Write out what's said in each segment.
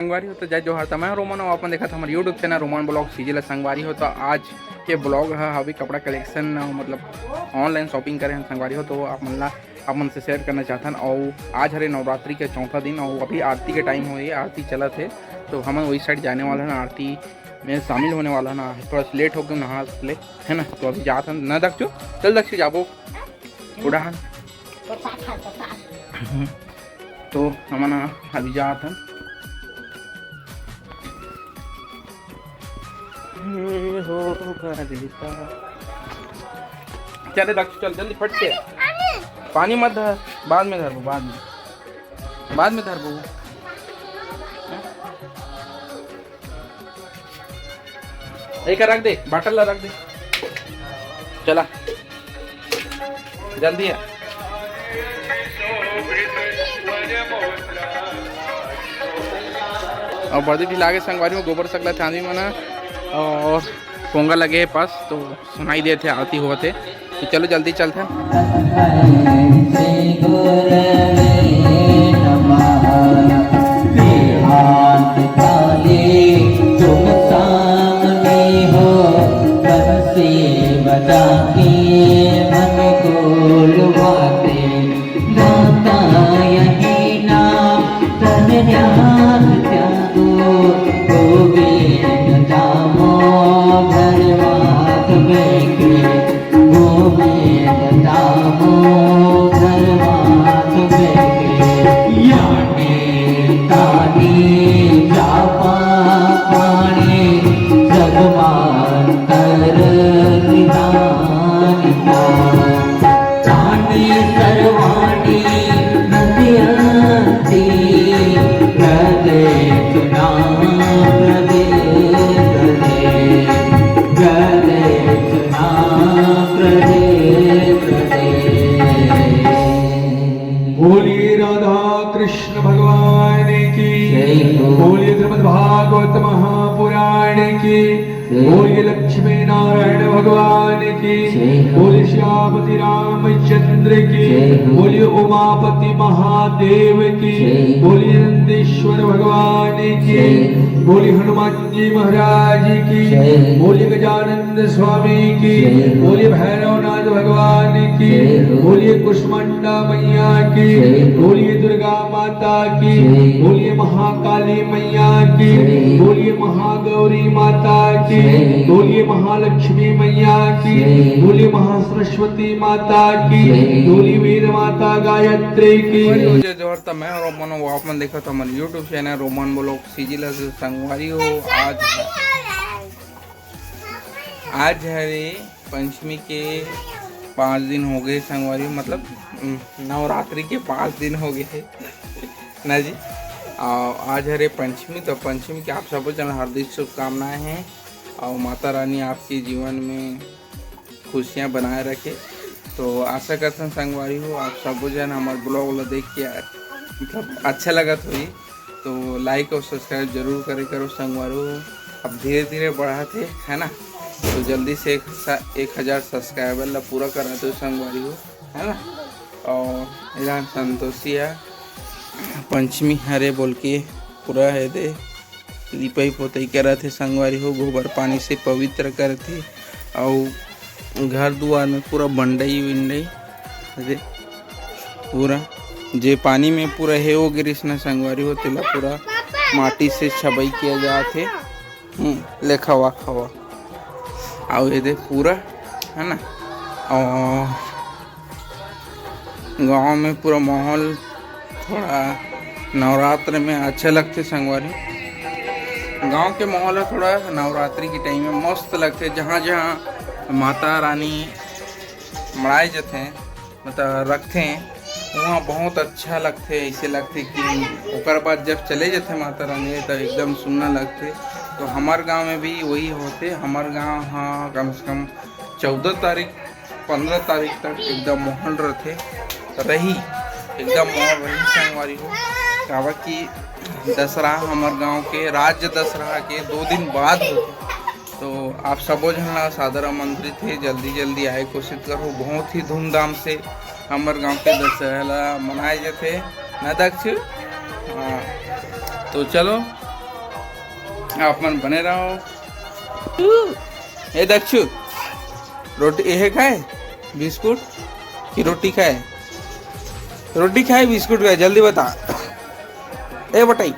संगवारी हो तो जय जोहार। तो मैं रोमन और अपन देखा था हमारे YouTube channel Roman blog CGL संगवारी हो। तो आज के ब्लॉग है अभी कपड़ा कलेक्शन मतलब ऑनलाइन शॉपिंग करे हैं संगवारी हो। तो आप मन से शेयर करना चाहता हैं। और आज हरे नवरात्रि के चौथा दिन और अभी आरती के टाइम हो रही है, आरती चला थे तो हम वही साइड जाने वाला है ना, आरती में शामिल होने वाला है ना। थोड़ा सा लेट हो गया नहा ले है ना, तो अभी जाता न दक्षु चल दक्षु जाबो उड़ान तो हम ना अभी जाता हैं। चले दक्षु चल जल्दी फट से, पानी मत धर, बाद में धरबो, बाद में धरबो। एक रख दे, बाटल ला रख दे, चला जल्दी है। और बर्दी भी लागे संगवारी में गोबर सकला चांदी मना और पोंगा लगे पास तो सुनाई देते आरती हुआ थे। तो चलो जल्दी चलते हैं। बोलिए राधा कृष्ण भगवान की, बोलिए श्रीमद् भागवत महापुराण की, बोलिए लक्ष्मी नारायण भगवान की, बोलिए श्यामति रामचंद्र की, बोलिए उमापति महादेव की, बोलिए नंदीश्वर भगवान की, बोलिए हनुमान जी महाराज की, बोलिए गजानंद स्वामी की, बोलिए भैरवनाथ भगवान की, बोलिए कुष्मांडा मैया की, बोलिए दुर्गा माता की, बोलिए महाकाली मैया की, बोलिए महागौरी माता की, बोलिए महालक्ष्मी मैया की, बोलिए महासरस्वती माता की, बोलिए वेद माता गायत्री की। जोहर मैं रोमन वो आप देखा था हमारे YouTube channel Roman blog CGL संगवारी हो। आज हरे पंचमी के 5 दिन हो गए संगवारी, मतलब नवरात्रि के 5 दिन हो गए ना जी। आज हरे पंचमी, तो पंचमी के आप सबको जन हार्दिक शुभकामनाएं हैं और माता रानी आपके जीवन में खुशियां बनाए रखे। तो आशा करते हैं संगवारी हो आप सब जन हमारे ब्लॉग देख के मतलब अच्छा लगा तो लाइक और सब्सक्राइब जरूर करो संगवारी हो। अब धीरे धीरे बढ़ाते है ना, तो जल्दी से 1000 सब्सक्राइबर ला पूरा कराते हो संगवारी हो है ना। और इधर संतोषिया पंचमी हरे बोल के पूरा है दे लिपाई पोताई करा थे संगवारी हो, गोबर पानी से पवित्र करते और घर दुआर में पूरा बंडई विंडई पूरा जे पानी में पूरा है वो गिरीश न संगवारी हो, तेला पूरा माटी से छबई किया जाते ले खवा और ये दे पूरा है ना। और गांव में पूरा माहौल थोड़ा नवरात्र में अच्छा लगते संगवारी। गांव के माहौल है थोड़ा नवरात्रि के टाइम में मस्त लगते, जहाँ जहाँ माता रानी मड़ाए जाते हैं मतलब रखते हैं वहाँ बहुत अच्छा लगते। ऐसे लगते कि ओकर बाद जब चले जाते माता रानी तो एकदम सुनना लगते। तो हमारे गांव में भी वही होते। हमारे गांव हाँ कम से कम 14 तारीख 15 तारीख तक एकदम माहौल रहते रही, एकदम माहौल रही संगवारी हो। कहा कि दशहरा हमारे गांव के राज्य दशहरा के 2 दिन बाद होते। तो आप सबो जन सादर आमंत्रित थे, जल्दी जल्दी आए कोशिश करो। बहुत ही धूमधाम से हमारे गांव के दशहरा मनाए जाते न दक्ष। तो चलो आप मन बने रहो। ए दक्षु रोटी यह खाए बिस्कुट कि रोटी खाए? रोटी खाए बिस्कुट खाए? जल्दी बता। ए बटाई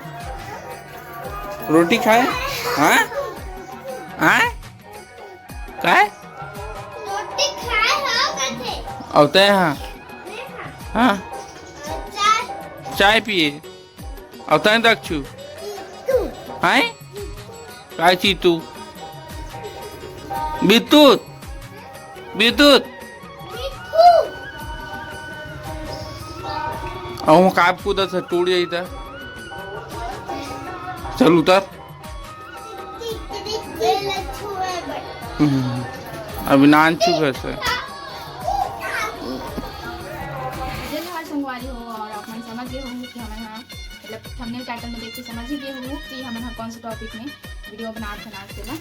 रोटी खाए? हाँ हाँ खाए रोटी खाए हो कैसे? औते हैं हाँ हाँ चाय पिए औता है दक्षु हाँ काय चीज तू विद्युत विद्युत और काप कूदा से टूट जाई था। चल उतर। अभी नान चुका है संगवारी हो और आप मन समझ गए होंगे कि हम यहाँ मतलब थंबनेल टाइटल में देख के समझ ही गए होंगे कि हम यहाँ कौन से टॉपिक में वीडियो बना के है ना।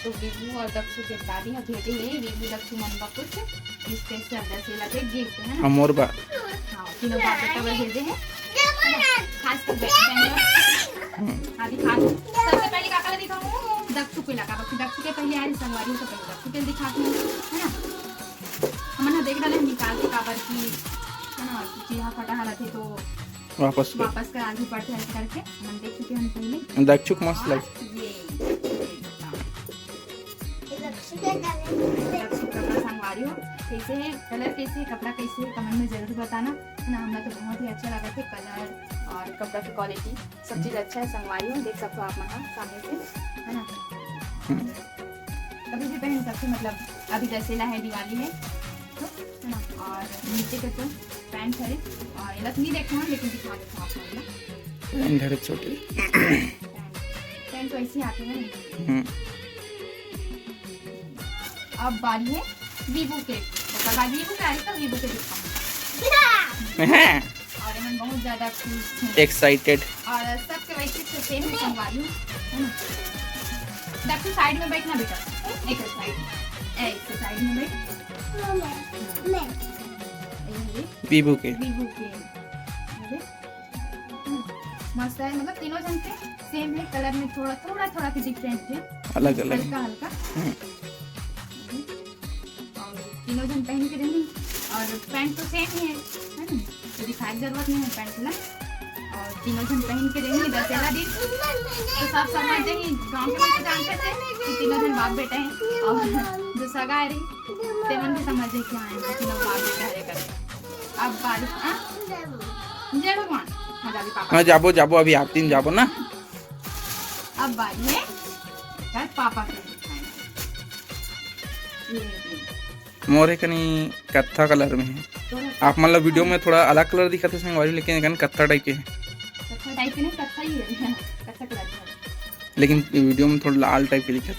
तो विभू और दक्षु के दादी है भेजे हैं विभू दक्षु मनबा कुछ इस कैसे से लगे गिफ्ट है ना। हमोर बा हाँ तीनों बात तब भेजे हैं खास कर आदि खास सबसे पहले काका दिखाऊं दक्षु को लगा दक्षु के पहले आए संगवारी से पहले दक्षु के दिखाती हूँ है ना। हम ना देख डाले निकाल के काबर की है ना चीहा फटा हालत है तो वापस कर आगे बढ़ते ऐसे करके हम देख चुके हैं पहले। दक्षु को मस्त लग ये दक्षु कपड़ा संगवारी हो कैसे है कलर कैसे है कपड़ा कैसे है कमेंट में जरूर बताना है ना। हमें तो बहुत ही अच्छा लगा था कलर और कपड़ा की क्वालिटी सब चीज़ अच्छा है संगवारी हो देख सकते हो आप यहाँ सामने से है ना। कभी भी पहन सकते मतलब अभी दशहरा है दिवाली है तो है ना। और नीचे का तो पैंट है और ये नहीं देखना लेकिन दिखा देता हूँ आपको घर छोटे पैंट तो ऐसे आते हैं। अब बारी है वीवो के वीवो के आएगा वीवो के दिखाऊँ और मैं बहुत ज़्यादा खुश हूँ एक्साइटेड और सबके वैसे सेम है संगवारी है ना। दक्षु साइड में बैठना बेटा एक साइड में बैठ विभू के मस्त है मतलब तीनों जन के सेम है कलर में थोड़ा थोड़ा थोड़ा सी डिफरेंट है अलग अलग हल्का हल्का और तीनों जन पहन के रहेंगे और पैंट तो सेम ही है ना तो दिखाने की जरूरत नहीं है पैंट ना। और तीनों जन पहन के रहेंगे दशहरा दिन तो सब समझते ही गाँव के बच्चे जानते थे कि तीनों जन बाप बेटा है और जो सगा है रही तेमन भी समझे कि हाँ तीनों बाप बेटा है कर। अब बारिश जय भगवान हाँ जाबो जाबो अभी आप दिन जाबो ना। अब बारी है यार पापा के मोरे कनी कत्था कलर में है आप मतलब वीडियो में थोड़ा अलग कलर दिखाते संगवारी लेकिन कत्था टाइप के है कत्था टाइप के नहीं कत्था ही है कत्था कलर लेकिन वीडियो में थोड़ा लाल टाइप के लिखा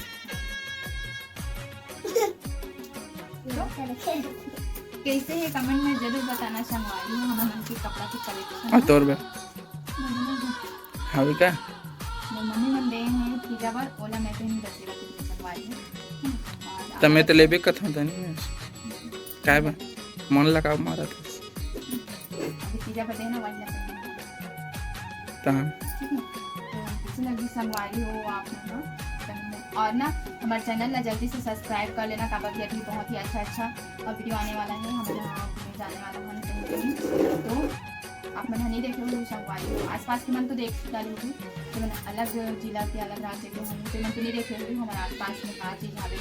कैसे है कमेंट में जरूर बताना संगवारी हूँ हमारे की कपड़ा की क्वालिटी और तौर पे हाँ का मम्मी मन दे हैं पिज्जा पर ओला मैं तो नहीं दसेरा की संगवारी है तब मैं तो लेबे कथा था नहीं काय बा मन लगा मारा था अभी पिज्जा पर देना वाली लगता ता ठीक है तो किसी लगी संगवारी हो आप लोग और ना हमारे चैनल ना जल्दी से सब्सक्राइब कर लेना काबर कि अभी बहुत ही अच्छा वीडियो आने वाला है हमारे यहाँ जाने वाला है कहीं तो आप मैंने नहीं देखे हुए संगवारी हो आसपास के मन तो देख डाली होगी तो मैंने अलग जिला के अलग राज्य के होंगे तो मैं तो नहीं देखे हुई हमारे आसपास में कहा चीज़ यहाँ पे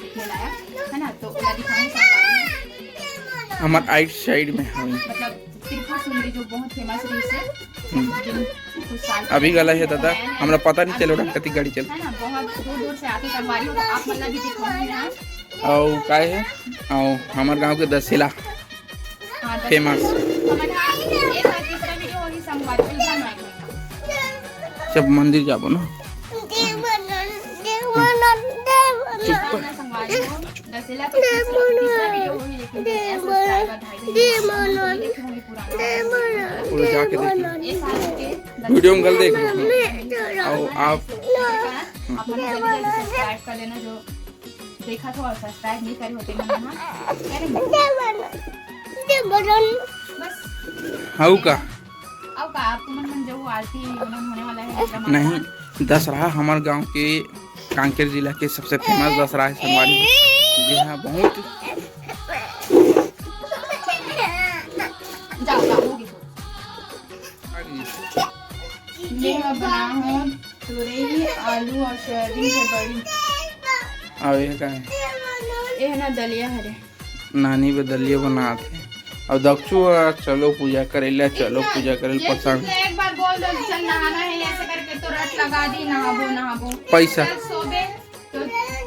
देखे लाया है ना तो दिखाऊँ संगवारी हमारे आइट साइड में है मतलब त्रिपुर सुंदरी जो बहुत फेमस रही है अभी गला है दादा हमरा पता नहीं चलो कति गाड़ी चल है ना बहुत दूर से आते संगवारी हो तो आप मतलब भी दिखाऊंगी ना और काय है और हमारे गांव के दशहरा फेमस सब मंदिर जाबो ना जाके वीडियो में गल देख आप सब्सक्राइब कर लेना जो देखा तो और सब्सक्राइब नहीं करे होते बस हाउ का अब का आप मन जो आरती होने वाला है नहीं दशहरा हमारे गांव के कांकेर जिला के सबसे फेमस दशहरा है संगवारी। जी हाँ, बहुत जाओ जाओ होगी। ये मैं बना हूँ तुरई, आलू और सोयाबीन से बड़ी। अब ये का है ये है ना दलिया हरे। नानी बदलिए बनाते और दक्षु चलो पूजा करेला, चलो पूजा करे पसंद। एक बार बोल दो चल नहाना है ऐसे करके तो रट लगा दी, नहाबो नहाबो पैसा चल सोबे तो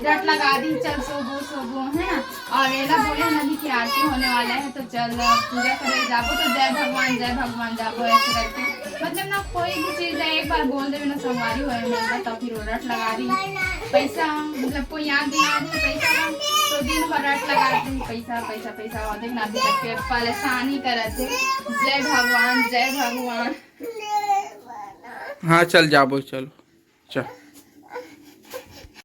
रट लगा दी, चल सोबो सोबो है ना। और एला बोले नदी की आरती होने वाला है तो चल पूजा करे जाबो तो जय भगवान जाबो ऐसे करके। मतलब ना कोई भी चीज है एक बार बोल देवे ना संगवारी होए मिलता तो फिर रट लगा दी। पैसा मतलब कोई याद दिला दे पैसा का तो दिन भर रट लगा दी, पैसा पैसा पैसा और देखना अभी तक के परेशानी करते। जय भगवान जय भगवान। हाँ चल जाबो, चलो चल।